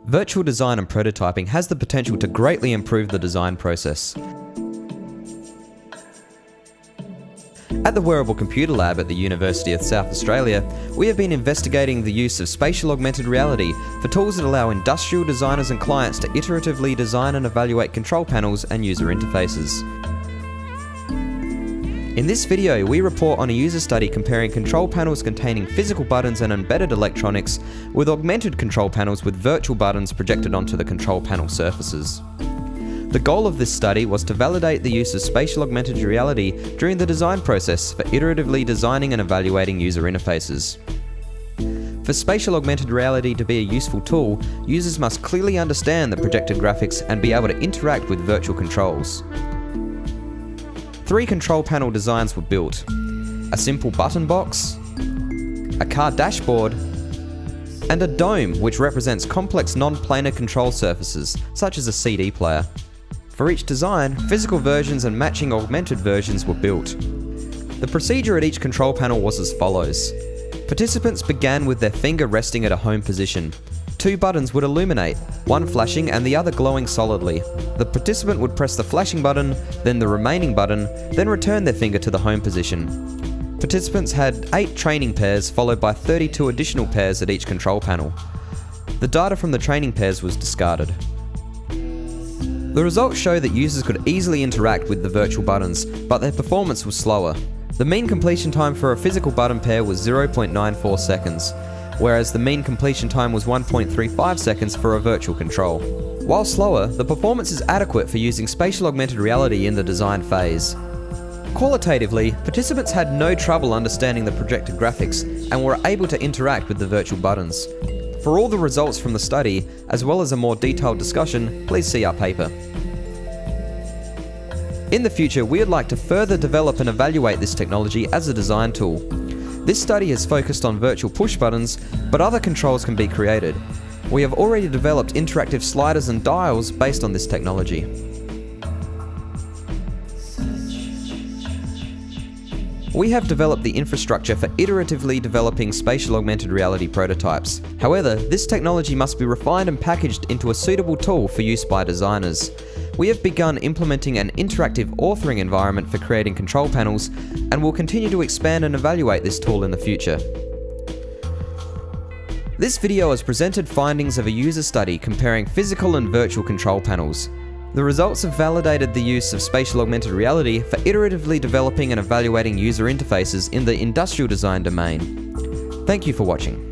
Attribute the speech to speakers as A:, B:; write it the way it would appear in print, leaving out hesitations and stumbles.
A: Virtual design and prototyping has the potential to greatly improve the design process. At the Wearable Computer Lab at the University of South Australia, we have been investigating the use of spatial augmented reality for tools that allow industrial designers and clients to iteratively design and evaluate control panels and user interfaces. In this video, we report on a user study comparing control panels containing physical buttons and embedded electronics with augmented control panels with virtual buttons projected onto the control panel surfaces. The goal of this study was to validate the use of spatial augmented reality during the design process for iteratively designing and evaluating user interfaces. For spatial augmented reality to be a useful tool, users must clearly understand the projected graphics and be able to interact with virtual controls. 3 control panel designs were built: a simple button box, a car dashboard, and a dome which represents complex non-planar control surfaces, such as a CD player. For each design, physical versions and matching augmented versions were built. The procedure at each control panel was as follows. Participants began with their finger resting at a home position. 2 buttons would illuminate, one flashing and the other glowing solidly. The participant would press the flashing button, then the remaining button, then return their finger to the home position. Participants had 8 training pairs followed by 32 additional pairs at each control panel. The data from the training pairs was discarded. The results show that users could easily interact with the virtual buttons, but their performance was slower. The mean completion time for a physical button pair was 0.94 seconds, whereas the mean completion time was 1.35 seconds for a virtual control. While slower, the performance is adequate for using spatial augmented reality in the design phase. Qualitatively, participants had no trouble understanding the projected graphics and were able to interact with the virtual buttons. For all the results from the study, as well as a more detailed discussion, please see our paper. In the future, we would like to further develop and evaluate this technology as a design tool. This study has focused on virtual push buttons, but other controls can be created. We have already developed interactive sliders and dials based on this technology. We have developed the infrastructure for iteratively developing spatial augmented reality prototypes. However, this technology must be refined and packaged into a suitable tool for use by designers. We have begun implementing an interactive authoring environment for creating control panels, and will continue to expand and evaluate this tool in the future. This video has presented findings of a user study comparing physical and virtual control panels. The results have validated the use of spatial augmented reality for iteratively developing and evaluating user interfaces in the industrial design domain. Thank you for watching.